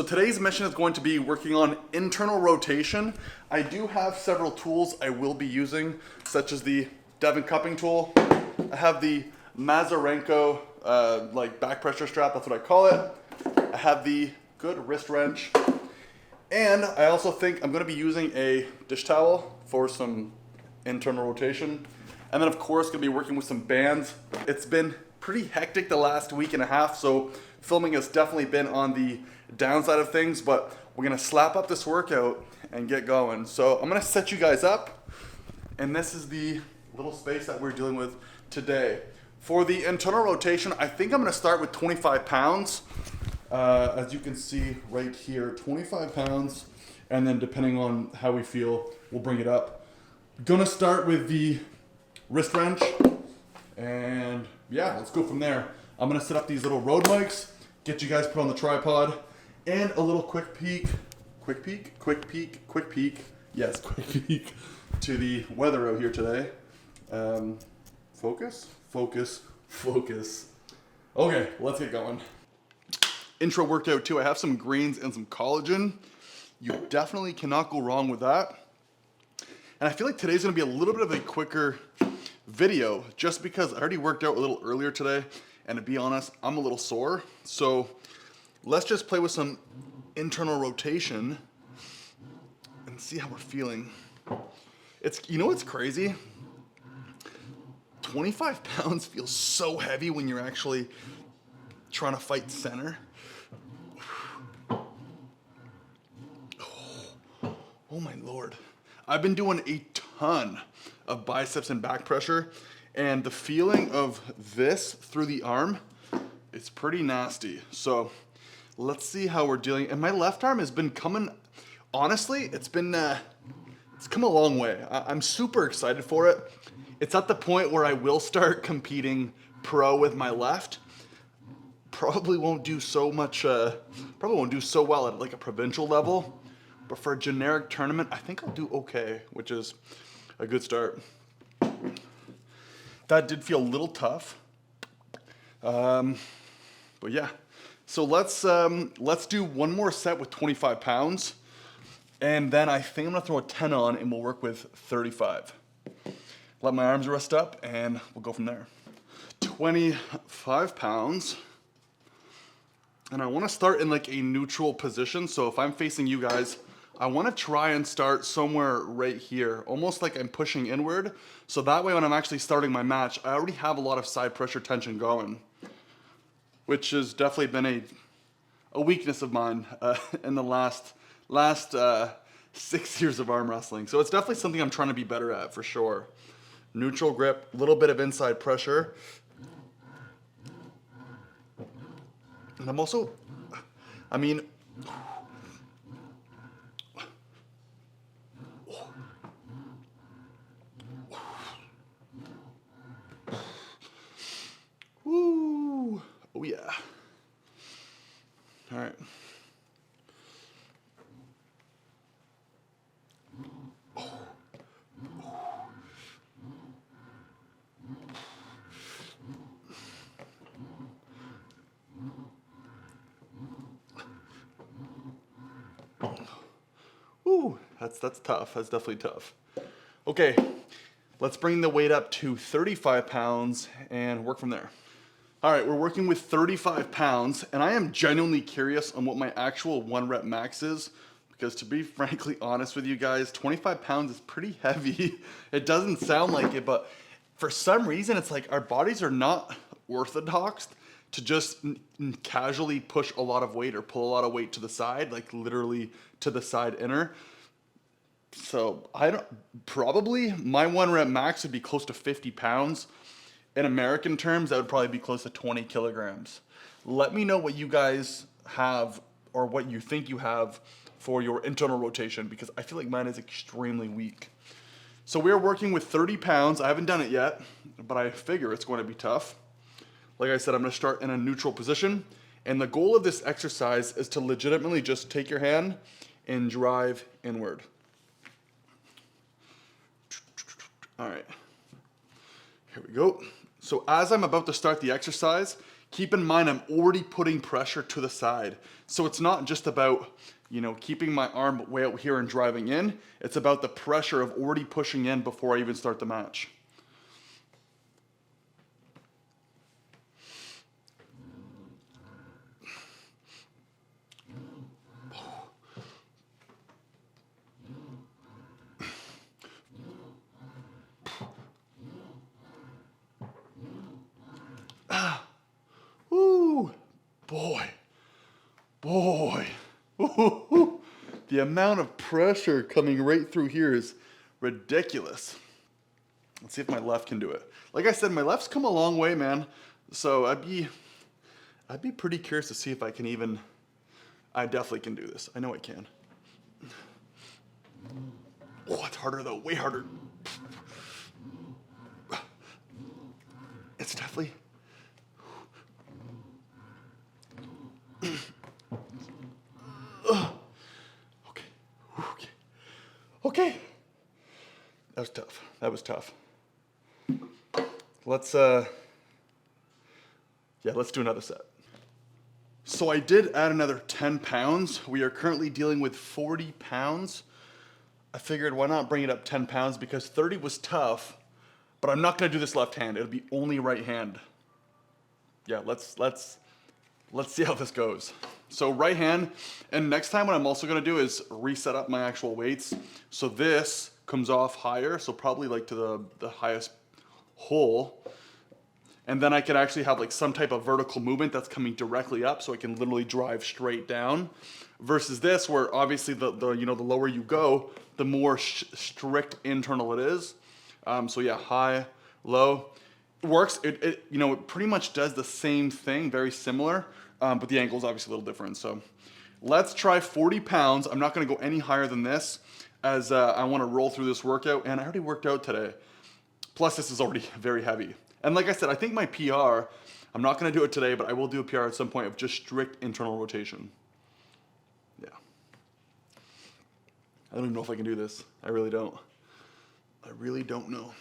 today's mission is going to be working on internal rotation. I do have several tools I will be using, such as the Devon cupping tool. I have the Mazarenko like back pressure strap, that's what I call it. I have the good wrist wrench. And I also think I'm gonna be using a dish towel for some internal rotation. And then of course gonna be working with some bands. It's been pretty hectic the last week and a half, so filming has definitely been on the downside of things, but we're gonna slap up this workout and get going. So I'm gonna set you guys up, and this is the little space that we're dealing with today. For the internal rotation, I think I'm gonna start with 25 pounds. As you can see right here, 25 pounds, and then depending on how we feel, we'll bring it up. Gonna start with the wrist wrench, and yeah, let's go from there. I'm gonna set up these little road mics, get you guys put on the tripod, and a little quick peek to the weather out here today. Focus. Okay, let's get going. Intro workout too. I have some greens and some collagen. You definitely cannot go wrong with that. And I feel like today's gonna be a little bit of a quicker video just because I already worked out a little earlier today, and to be honest, I'm a little sore. So let's just play with some internal rotation and see how we're feeling. You know what's crazy? 25 pounds feels so heavy when you're actually trying to fight center. Oh my Lord. I've been doing a ton of biceps and back pressure, and the feeling of this through the arm, it's pretty nasty. So let's see how we're dealing. And my left arm has been coming, honestly, it's come a long way. I'm super excited for it. It's at the point where I will start competing pro with my left. Probably won't do so well at like a provincial level, but for a generic tournament, I think I'll do okay, which is a good start. That did feel a little tough, but yeah. So let's do one more set with 25 pounds, and then I think I'm gonna throw a 10 on, and we'll work with 35. Let my arms rest up, and we'll go from there. 25 pounds. And I wanna start in like a neutral position. So if I'm facing you guys, I wanna try and start somewhere right here, almost like I'm pushing inward. So that way when I'm actually starting my match, I already have a lot of side pressure tension going, which has definitely been a weakness of mine in the last 6 years of arm wrestling. So it's definitely something I'm trying to be better at for sure. Neutral grip, a little bit of inside pressure. And I'm also, woo, oh yeah. All right. Ooh, that's tough. That's definitely tough. Okay, let's bring the weight up to 35 pounds and work from there. All right, we're working with 35 pounds, and I am genuinely curious on what my actual 1 rep max is, because to be frankly honest with you guys, 25 pounds is pretty heavy. It doesn't sound like it, but for some reason, it's like our bodies are not orthodox to just casually push a lot of weight or pull a lot of weight to the side, like literally to the side inner. So probably my 1 rep max would be close to 50 pounds. In American terms, that would probably be close to 20 kilograms. Let me know what you guys have or what you think you have for your internal rotation, because I feel like mine is extremely weak. So we're working with 30 pounds. I haven't done it yet, but I figure it's going to be tough. Like I said, I'm gonna start in a neutral position. And the goal of this exercise is to legitimately just take your hand and drive inward. All right, here we go. So as I'm about to start the exercise, Keep in mind, I'm already putting pressure to the side. So it's not just about, you know, keeping my arm way out here and driving in. It's about the pressure of already pushing in before I even start the match. Ooh, boy. Ooh, the amount of pressure coming right through here is ridiculous. Let's see if my left can do it. Like I said, my left's come a long way, man. So I'd be pretty curious to see if I can even. I definitely can do this. I know I can. Oh, it's harder though, way harder. It's definitely. Okay. That was tough. Let's do another set. So I did add another 10 pounds. We are currently dealing with 40 pounds. I figured why not bring it up 10 pounds because 30 was tough, but I'm not gonna do this left hand. It'll be only right hand. Yeah, let's see how this goes. So right hand, and next time what I'm also gonna do is reset up my actual weights. So this comes off higher, so probably like to the highest hole. And then I can actually have like some type of vertical movement that's coming directly up so I can literally drive straight down. Versus this where obviously the lower you go, the more strict internal it is. So yeah, high, low. It works, it pretty much does the same thing, very similar, but the angle is obviously a little different. So let's try 40 pounds. I'm not gonna go any higher than this as I wanna roll through this workout, and I already worked out today. Plus this is already very heavy. And like I said, I think my PR, I'm not gonna do it today, but I will do a PR at some point of just strict internal rotation. Yeah. I don't even know if I can do this. I really don't. I really don't know.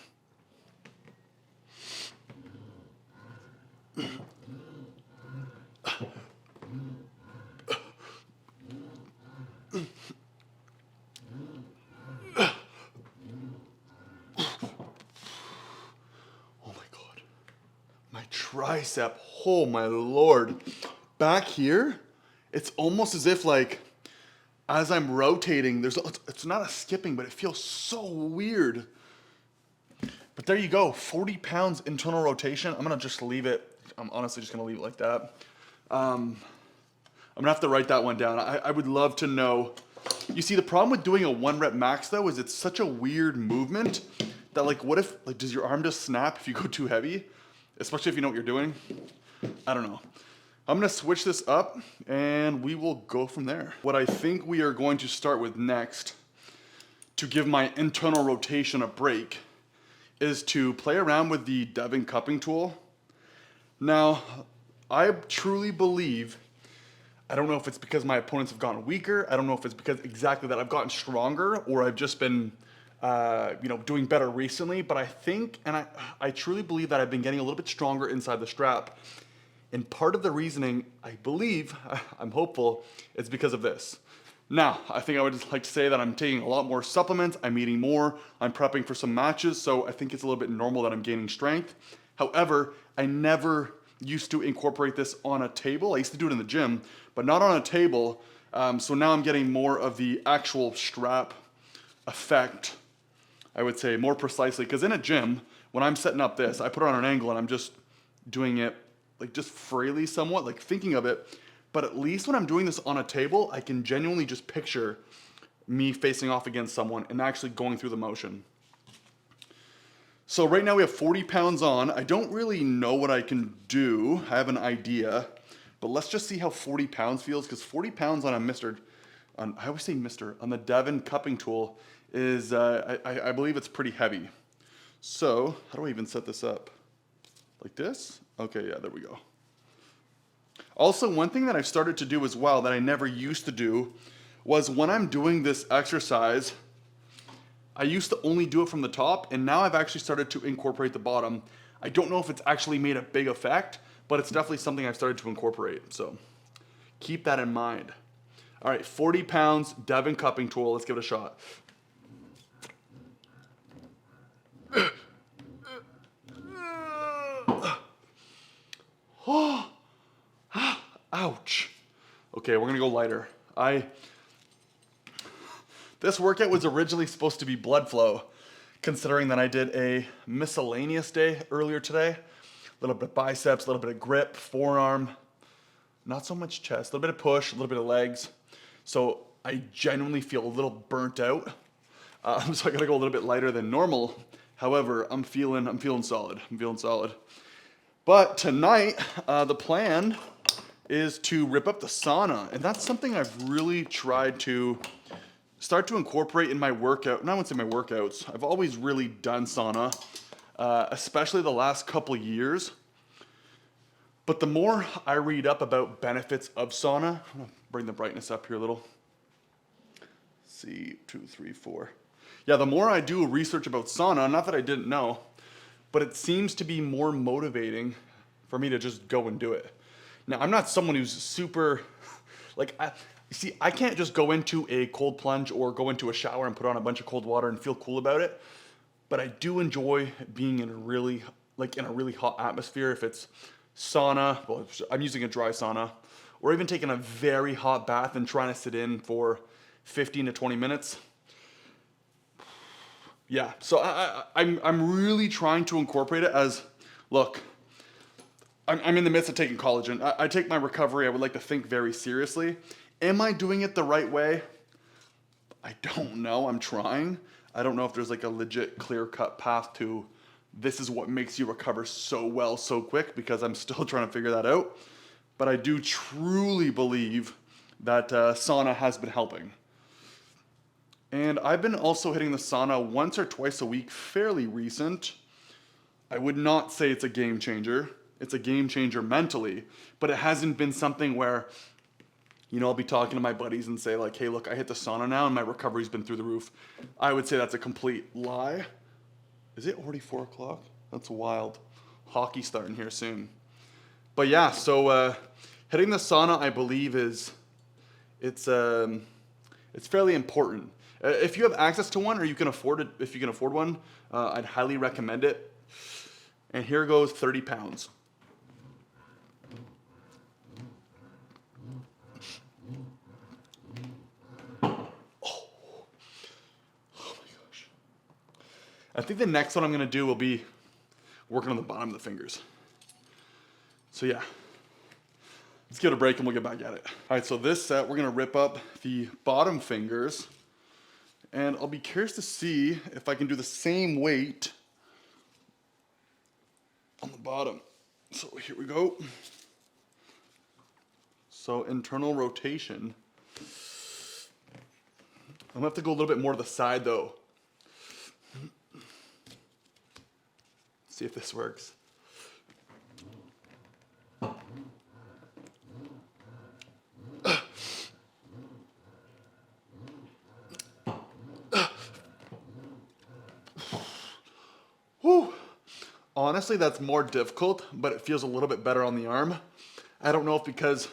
Tricep, oh my Lord. Back here, it's almost as if like, as I'm rotating, it's not a skipping, but it feels so weird. But there you go, 40 pounds internal rotation. I'm gonna just leave it. I'm honestly just gonna leave it like that. I'm gonna have to write that one down. I would love to know. You see, the problem with doing a 1 rep max though is it's such a weird movement that like, what if, like, does your arm just snap if you go too heavy? Especially if you know what you're doing. I don't know. I'm gonna switch this up and we will go from there. What I think we are going to start with next to give my internal rotation a break is to play around with the Devon cupping tool. Now, I truly believe, I don't know if it's because my opponents have gotten weaker, I don't know if it's because exactly that I've gotten stronger or I've just been doing better recently, but I think, and I truly believe that I've been getting a little bit stronger inside the strap. And part of the reasoning, I believe, I'm hopeful, is because of this. Now, I think I would just like to say that I'm taking a lot more supplements, I'm eating more, I'm prepping for some matches, so I think it's a little bit normal that I'm gaining strength. However, I never used to incorporate this on a table. I used to do it in the gym, but not on a table. So now I'm getting more of the actual strap effect, I would say more precisely, because in a gym, when I'm setting up this, I put it on an angle and I'm just doing it like just freely somewhat, like thinking of it. But at least when I'm doing this on a table, I can genuinely just picture me facing off against someone and actually going through the motion. So right now we have 40 pounds on. I don't really know what I can do. I have an idea, but let's just see how 40 pounds feels, because 40 pounds on I always say on the Devon cupping tool is, I believe it's pretty heavy. So how do I even set this up? Like this? Okay, yeah, there we go. Also, one thing that I've started to do as well that I never used to do was when I'm doing this exercise, I used to only do it from the top, and now I've actually started to incorporate the bottom. I don't know if it's actually made a big effect, but it's definitely something I've started to incorporate. So keep that in mind. All right, 40 pounds Devon cupping tool. Let's give it a shot. Oh, ouch. Okay, we're gonna go lighter. This workout was originally supposed to be blood flow, considering that I did a miscellaneous day earlier today. A little bit of biceps, a little bit of grip, forearm, not so much chest, a little bit of push, a little bit of legs. So I genuinely feel a little burnt out. So I gotta go a little bit lighter than normal. However, I'm feeling solid. I'm feeling solid. But tonight, the plan is to rip up the sauna, and that's something I've really tried to start to incorporate in my workout. And I wouldn't say my workouts. I've always really done sauna, especially the last couple years. But the more I read up about benefits of sauna, I'm gonna bring the brightness up here a little. See, 2, 3, 4. Yeah, the more I do research about sauna, not that I didn't know, but it seems to be more motivating for me to just go and do it. Now, I'm not someone who's super, I can't just go into a cold plunge or go into a shower and put on a bunch of cold water and feel cool about it. But I do enjoy being in a really hot atmosphere. If it's sauna, well, I'm using a dry sauna, or even taking a very hot bath and trying to sit in for 15 to 20 minutes. Yeah, so I'm really trying to incorporate it as, look, I'm in the midst of taking collagen. I take my recovery, I would like to think very seriously. Am I doing it the right way? I don't know, I'm trying. I don't know if there's like a legit clear-cut path to this is what makes you recover so well so quick, because I'm still trying to figure that out. But I do truly believe that sauna has been helping. And I've been also hitting the sauna once or twice a week, fairly recent. I would not say it's a game changer. It's a game changer mentally, but it hasn't been something where, I'll be talking to my buddies and say like, hey, look, I hit the sauna now and my recovery's been through the roof. I would say that's a complete lie. Is it already 4 o'clock? That's wild. Hockey starting here soon. But yeah, so hitting the sauna, I believe it's fairly important. If you have access to one, or you can afford it, if you can afford one, I'd highly recommend it. And here goes 30 pounds. Oh my gosh. I think the next one I'm gonna do will be working on the bottom of the fingers. So yeah, let's give it a break and we'll get back at it. All right, so this set, we're gonna rip up the bottom fingers, and I'll be curious to see if I can do the same weight on the bottom. So here we go. So internal rotation. I'm gonna have to go a little bit more to the side though. See if this works. Whew. Honestly, that's more difficult, but it feels a little bit better on the arm. I don't know if because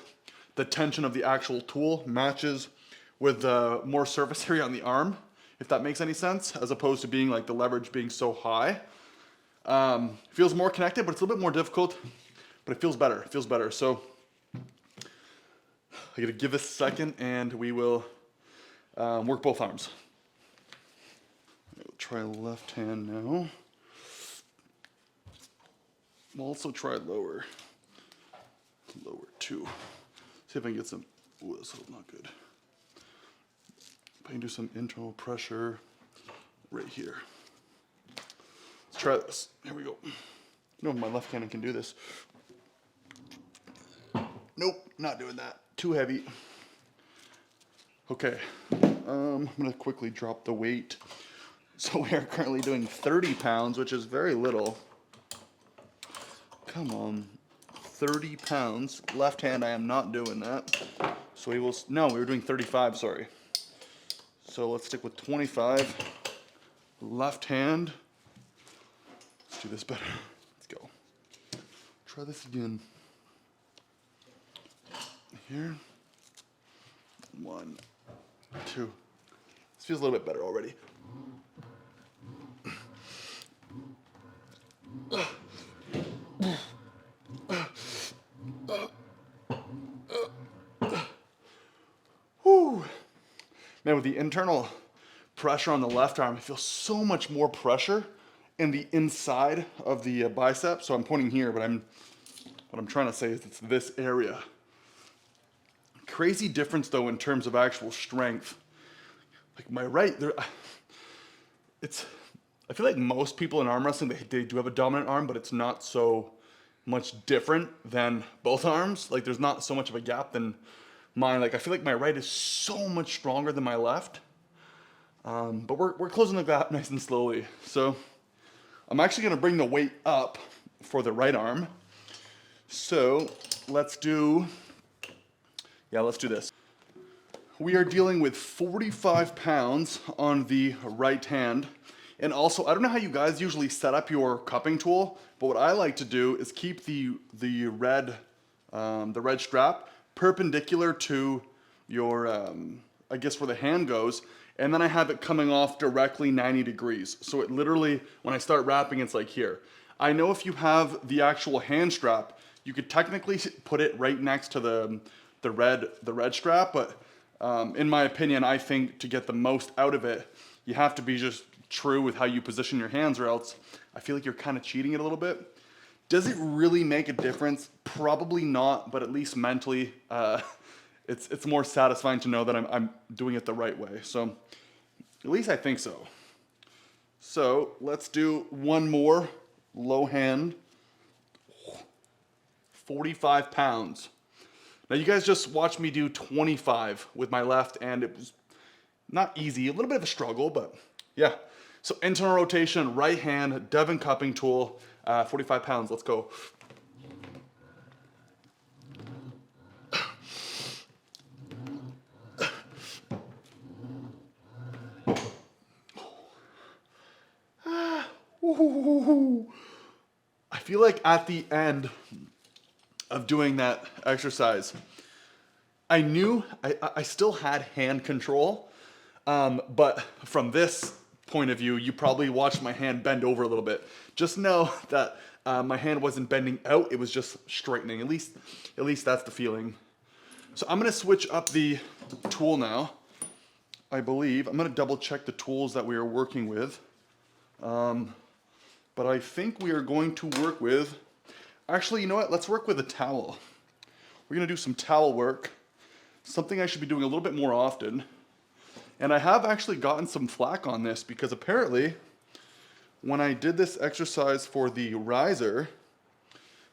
the tension of the actual tool matches with more surface area on the arm, if that makes any sense, as opposed to being like the leverage being so high. Feels more connected, but it's a little bit more difficult, but it feels better. It feels better. So I gotta give this a second and we will work both arms. I'll try left hand now. We'll also try lower too. See if I can get some, ooh, this is not good. If I can do some internal pressure right here. Let's try this. Here we go. No, my left hand can do this. Nope, not doing that. Too heavy. Okay, I'm gonna quickly drop the weight. So we are currently doing 30 pounds, which is very little. Come on, 30 pounds. Left hand, I am not doing that. So we will, no, we were doing 35, sorry. So let's stick with 25. Left hand. Let's do this better. Let's go. Try this again. here. 1, 2. This feels a little bit better already. Whew. Man, with the internal pressure on the left arm, I feel so much more pressure in the inside of the bicep. So I'm pointing here, but what I'm trying to say is it's this area. Crazy difference though in terms of actual strength. Like my right, I feel like most people in arm wrestling, they do have a dominant arm, but it's not so much different than both arms. Like there's not so much of a gap than mine. Like I feel like my right is so much stronger than my left. But we're closing the gap nice and slowly. So I'm actually gonna bring the weight up for the right arm. So let's do this. We are dealing with 45 pounds on the right hand. And also, I don't know how you guys usually set up your cupping tool, but what I like to do is keep the red strap perpendicular to your, I guess where the hand goes, and then I have it coming off directly 90 degrees. So it literally, when I start wrapping, it's like here. I know if you have the actual hand strap, you could technically put it right next to the red strap, but in my opinion, I think to get the most out of it, you have to be just true with how you position your hands, or else I feel like you're kind of cheating it a little bit. Does it really make a difference? Probably not, but at least mentally, it's more satisfying to know that I'm doing it the right way. So at least I think so. So let's do one more low hand, 45 pounds. Now you guys just watched me do 25 with my left, and it was not easy, a little bit of a struggle, but yeah. So internal rotation, right hand, Devon cupping tool, 45 pounds, let's go. I feel like at the end of doing that exercise, I knew I still had hand control, but from this point of view, you probably watched my hand bend over a little bit. Just know that my hand wasn't bending out, it was just straightening. At least that's the feeling. So I'm gonna switch up the tool now. I believe, I'm gonna double check the tools that we are working with. But I think we are going to work with, actually, you know what? Let's work with a towel. We're gonna do some towel work, something I should be doing a little bit more often. And I have actually gotten some flack on this because apparently when I did this exercise for the riser,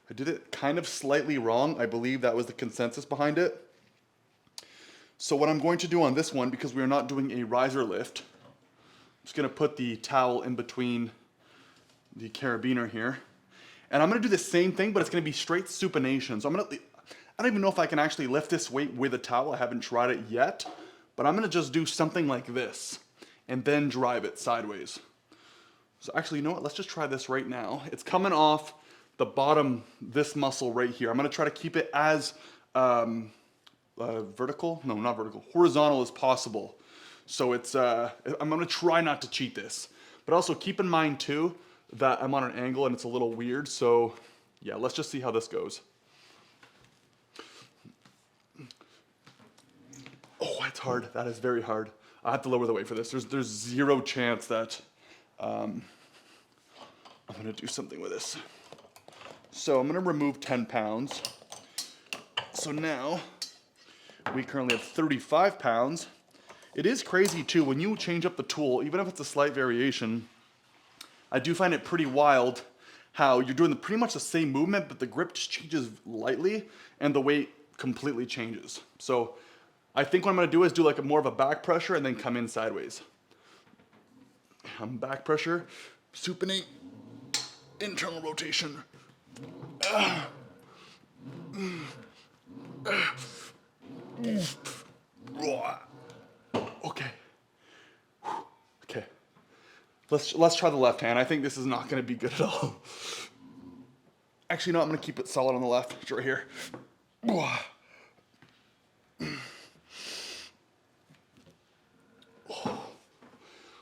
I did it kind of slightly wrong. I believe that was the consensus behind it. So what I'm going to do on this one, because we are not doing a riser lift, I'm just gonna put the towel in between the carabiner here. And I'm gonna do the same thing, but it's gonna be straight supination. So I don't even know if I can actually lift this weight with a towel. I haven't tried it yet. But I'm gonna just do something like this and then drive it sideways. So actually, you know what? Let's just try this right now. It's coming off the bottom, this muscle right here. I'm gonna try to keep it as vertical, no, not vertical, horizontal as possible. So it's, I'm gonna try not to cheat this. But also keep in mind too, that I'm on an angle and it's a little weird. So yeah, let's just see how this goes. Oh, that's hard. That is very hard. I have to lower the weight for this. There's zero chance that I'm gonna do something with this. So I'm gonna remove 10 pounds. So now we currently have 35 pounds. It is crazy too, when you change up the tool, even if it's a slight variation, I do find it pretty wild how you're doing pretty much the same movement, but the grip just changes lightly and the weight completely changes. So I think what I'm gonna do is do like more of a back pressure and then come in sideways. Back pressure, supinate, internal rotation. Okay. Okay. Let's try the left hand. I think this is not gonna be good at all. Actually, no, I'm gonna keep it solid on the left. It's right here.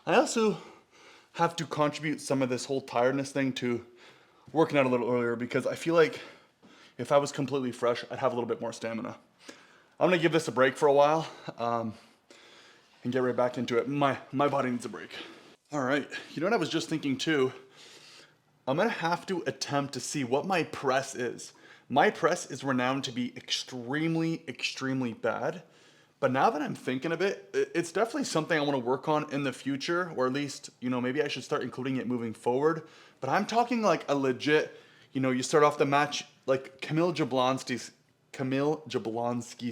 I also have to contribute some of this whole tiredness thing to working out a little earlier, because I feel like if I was completely fresh, I'd have a little bit more stamina. I'm gonna give this a break for a while and get right back into it. My body needs a break. All right, you know what I was just thinking too? I'm gonna have to attempt to see what my press is. My press is renowned to be extremely, extremely bad. But now that I'm thinking of it, it's definitely something I want to work on in the future, or at least, you know, maybe I should start including it moving forward. But I'm talking like a legit, you know, you start off the match like Kamil Jablonski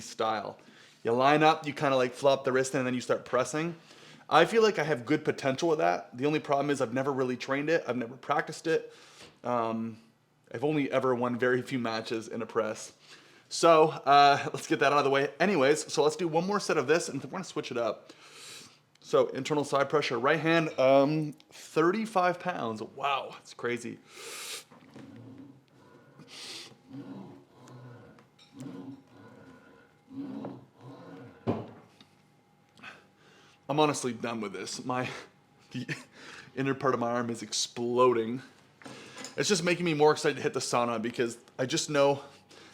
style. You line up, you kind of like flop the wrist, and then you start pressing. I feel like I have good potential with that. The only problem is I've never really trained it. I've never practiced it. I've only ever won very few matches in a press. So let's get that out of the way. Anyways, so let's do one more set of this, and we're gonna switch it up. So internal side pressure, right hand, 35 pounds. Wow, it's crazy. I'm honestly done with this. The inner part of my arm is exploding. It's just making me more excited to hit the sauna, because I just know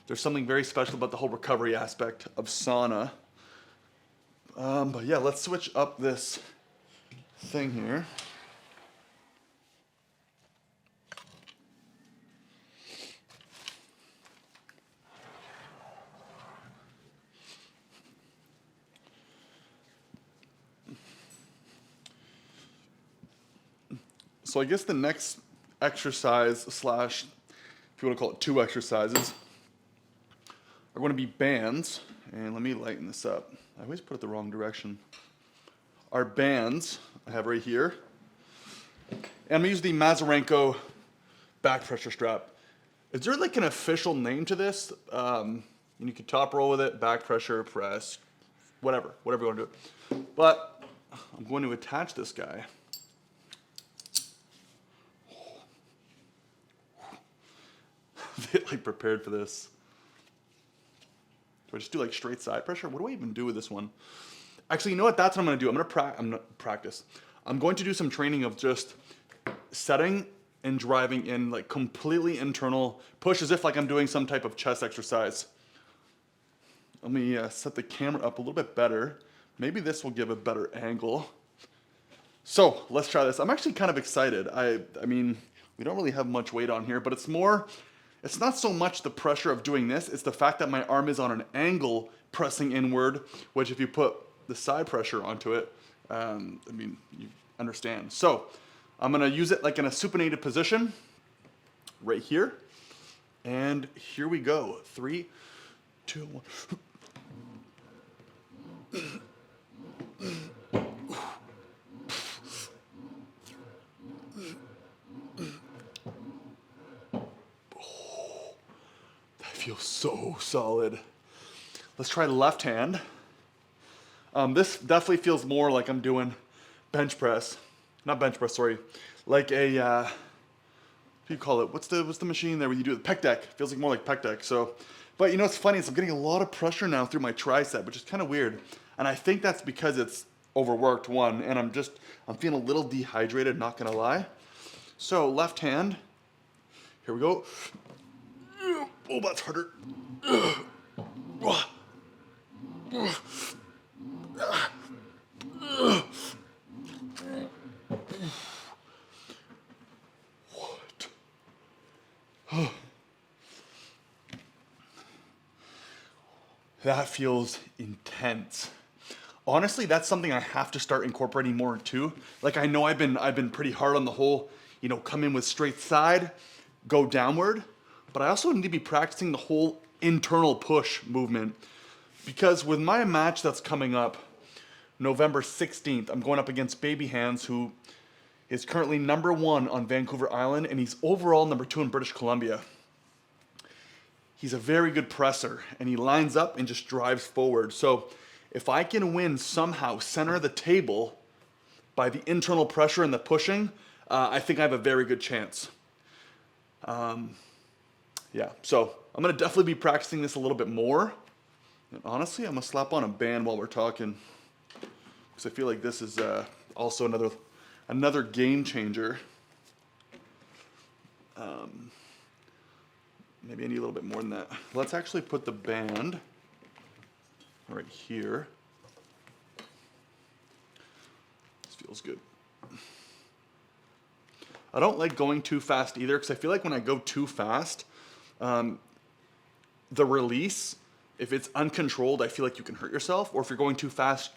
there's something very special about the whole recovery aspect of sauna. But yeah, let's switch up this thing here. So I guess the next exercise slash, if you want to call it 2 exercises, are going to be bands. And let me lighten this up. I always put it the wrong direction. Our bands I have right here. And I'm going to use the Mazarenko back pressure strap. Is there like an official name to this? You could top roll with it, back pressure, press, whatever you want to do. But I'm going to attach this guy. Like prepared for this. Do I just do like straight side pressure? What do I even do with this one? Actually, you know what? That's what I'm gonna do. I'm gonna practice. I'm going to do some training of just setting and driving in like completely internal push, as if like I'm doing some type of chest exercise. Let me set the camera up a little bit better. Maybe this will give a better angle. So let's try this. I'm actually kind of excited. I mean, we don't really have much weight on here, but it's not so much the pressure of doing this, it's the fact that my arm is on an angle pressing inward, which if you put the side pressure onto it, I mean, you understand. So I'm gonna use it like in a supinated position, right here. And here we go. 3, 2, 1. Feels so solid. Let's try the left hand. This definitely feels more like I'm doing bench press. Not bench press, sorry. Like a, what do you call it? What's the machine there where you do the pec deck? Feels like more like pec deck. So, but you know what's funny is I'm getting a lot of pressure now through my tricep, which is kind of weird. And I think that's because it's overworked, one, and I'm feeling a little dehydrated, not gonna lie. So left hand, here we go. Oh, that's harder. What? That feels intense. Honestly, that's something I have to start incorporating more too. Like I know I've been pretty hard on the whole, you know, come in with straight side, go downward. But I also need to be practicing the whole internal push movement, because with my match that's coming up, November 16th, I'm going up against Baby Hands, who is currently #1 on Vancouver Island, and he's overall #2 in British Columbia. He's a very good presser, and he lines up and just drives forward. So if I can win somehow center of the table by the internal pressure and the pushing, I think I have a very good chance. Yeah, so I'm gonna definitely be practicing this a little bit more. And honestly, I'm gonna slap on a band while we're talking, because I feel like this is also another another game changer. Maybe I need a little bit more than that. Let's actually put the band right here. This feels good. I don't like going too fast either, because I feel like when I go too fast, the release, if it's uncontrolled, I feel like you can hurt yourself. Or if you're going too fast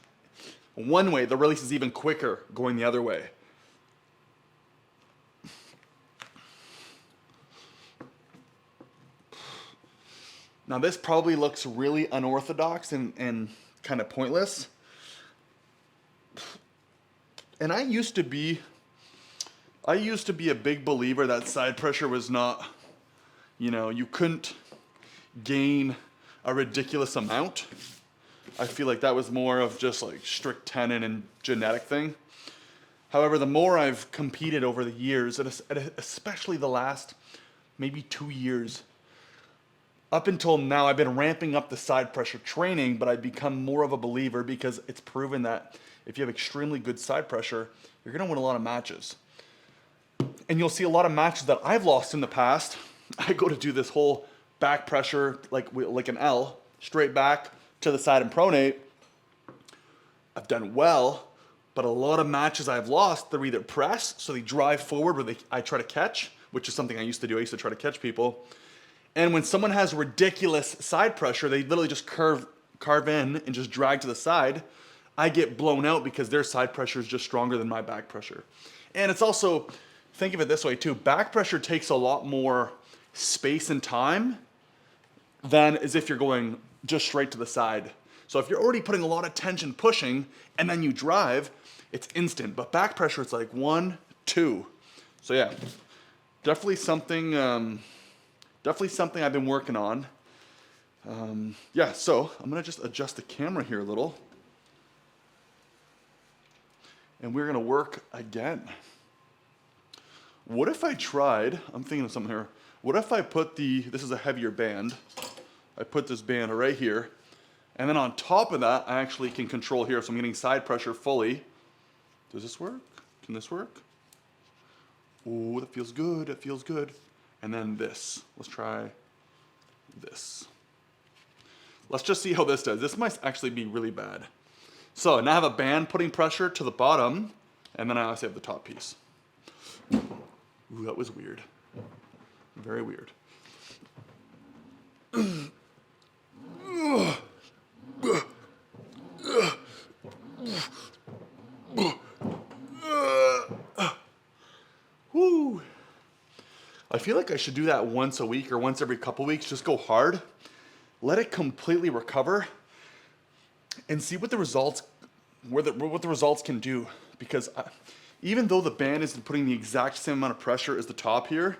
one way, the release is even quicker going the other way. Now this probably looks really unorthodox and kind of pointless. And I used to be a big believer that side pressure was not, you couldn't gain a ridiculous amount. I feel like that was more of just like strict tendon and genetic thing. However, the more I've competed over the years, and especially the last maybe 2 years, up until now, I've been ramping up the side pressure training, but I've become more of a believer because it's proven that if you have extremely good side pressure, you're going to win a lot of matches. And you'll see a lot of matches that I've lost in the past. I go to do this whole back pressure, like an L, straight back to the side and pronate. I've done well, but a lot of matches I've lost, they're either press, so they drive forward where I try to catch, which is something I used to do. I used to try to catch people. And when someone has ridiculous side pressure, they literally just carve in and just drag to the side. I get blown out because their side pressure is just stronger than my back pressure. And it's also, think of it this way too, back pressure takes a lot more space and time than as if you're going just straight to the side. So if you're already putting a lot of tension pushing and then you drive, it's instant. But back pressure, it's like 1, 2. So yeah, definitely something I've been working on. Yeah, so I'm gonna just adjust the camera here a little. And we're gonna work again. What if I tried, I'm thinking of something here. What if I put this is a heavier band. I put this band right here. And then on top of that, I actually can control here. So I'm getting side pressure fully. Does this work? Can this work? Oh, that feels good, that feels good. And then this, let's try this. Let's just see how this does. This might actually be really bad. So now I have a band putting pressure to the bottom, and then I also have the top piece. Ooh, that was weird. Very weird. Woo. I feel like I should do that once a week or once every couple weeks. Just go hard, let it completely recover, and see what the results, what the results can do. Because even though the band isn't putting the exact same amount of pressure as the top here,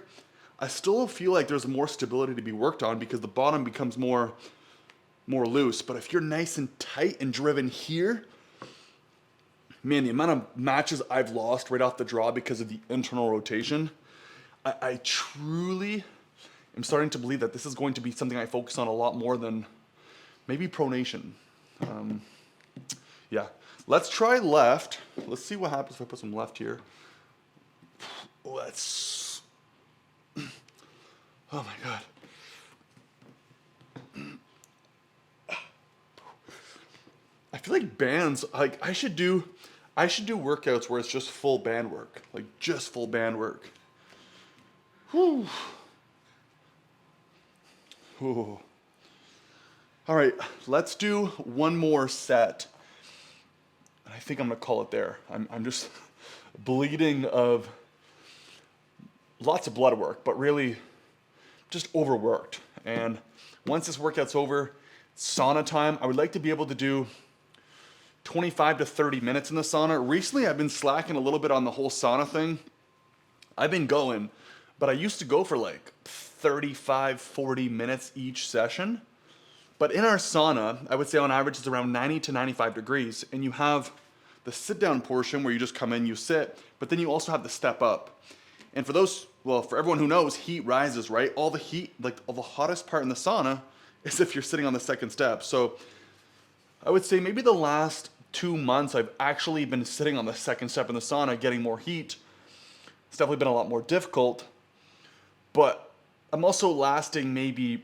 I still feel like there's more stability to be worked on because the bottom becomes more loose. But if you're nice and tight and driven here, man, the amount of matches I've lost right off the draw because of the internal rotation, I truly am starting to believe that this is going to be something I focus on a lot more than maybe pronation. Yeah, let's try left. Let's see what happens if I put some left here. Let's, oh my God. I feel like bands, like I should do workouts where it's just full band work, like just full band work. Whew. Whew. All right, let's do one more set. I think I'm gonna call it there. I'm just bleeding of lots of blood work, but really just overworked. And once this workout's over, sauna time. I would like to be able to do 25 to 30 minutes in the sauna. Recently, I've been slacking a little bit on the whole sauna thing. I've been going, but I used to go for like 35, 40 minutes each session. But in our sauna, I would say on average it's around 90 to 95 degrees. And you have the sit down portion where you just come in, you sit, but then you also have the step up. And for those, well, for everyone who knows, heat rises, right? All the heat, like all the hottest part in the sauna is if you're sitting on the second step. So I would say maybe the last 2 months, I've actually been sitting on the second step in the sauna, getting more heat. It's definitely been a lot more difficult, but I'm also lasting maybe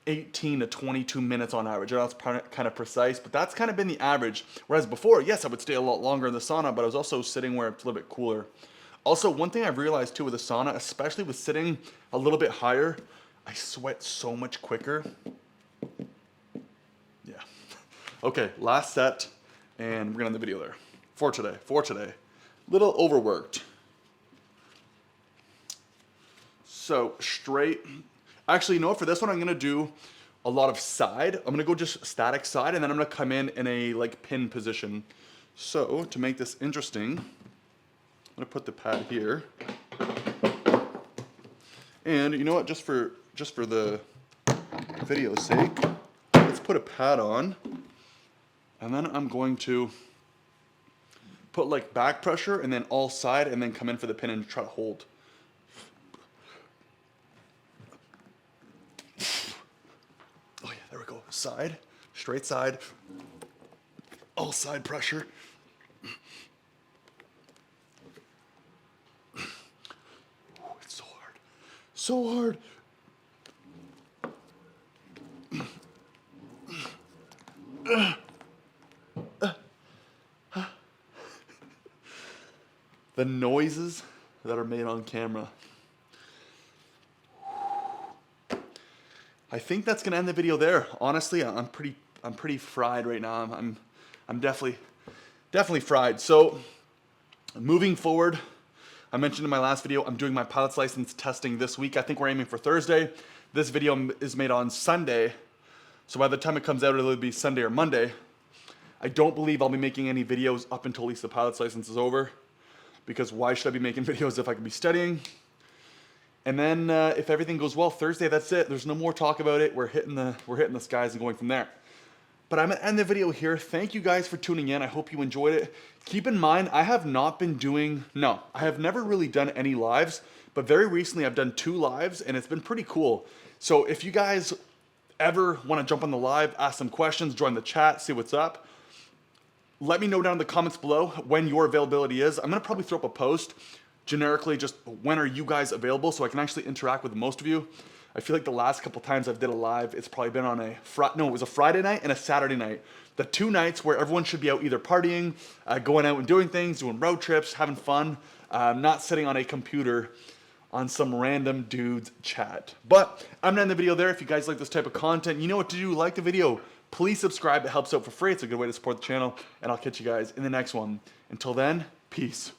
18 to 22 minutes on average. I know that's kind of precise, but that's kind of been the average. Whereas before, yes, I would stay a lot longer in the sauna, but I was also sitting where it's a little bit cooler. Also, one thing I've realized too with the sauna, especially with sitting a little bit higher, I sweat so much quicker. Yeah. Okay, last set, and we're gonna end the video there. For today. Little overworked. So straight. Actually, you know what? For this one, I'm gonna do a lot of side. I'm gonna go just static side, and then I'm gonna come in a like pin position. So to make this interesting, I'm gonna put the pad here. And you know what? Just for the video's sake, let's put a pad on, and then I'm going to put like back pressure, and then all side, and then come in for the pin and try to hold. There we go. Side, straight side, all side pressure. It's so hard. So hard. The noises that are made on camera. I think that's gonna end the video there. Honestly, I'm pretty fried right now. I'm definitely fried. So moving forward, I mentioned in my last video, I'm doing my pilot's license testing this week. I think we're aiming for Thursday. This video is made on Sunday, so by the time it comes out, it'll be Sunday or Monday. I don't believe I'll be making any videos up until at least the pilot's license is over, because why should I be making videos if I could be studying? And then if everything goes well, Thursday, that's it. There's no more talk about it. We're hitting the skies and going from there. But I'm gonna end the video here. Thank you guys for tuning in. I hope you enjoyed it. Keep in mind, I have never really done any lives, but very recently I've done 2 lives, and it's been pretty cool. So if you guys ever wanna jump on the live, ask some questions, join the chat, see what's up, let me know down in the comments below when your availability is. I'm gonna probably throw up a post generically, just when are you guys available, so I can actually interact with most of you. I feel like the last couple times I've did a live, it's probably been on it was a Friday night and a Saturday night. The 2 nights where everyone should be out either partying, going out and doing things, doing road trips, having fun, not sitting on a computer on some random dude's chat. But I'm gonna end the video there. If you guys like this type of content, you know what to do. Like the video, please subscribe. It helps out for free. It's a good way to support the channel, and I'll catch you guys in the next one. Until then, peace.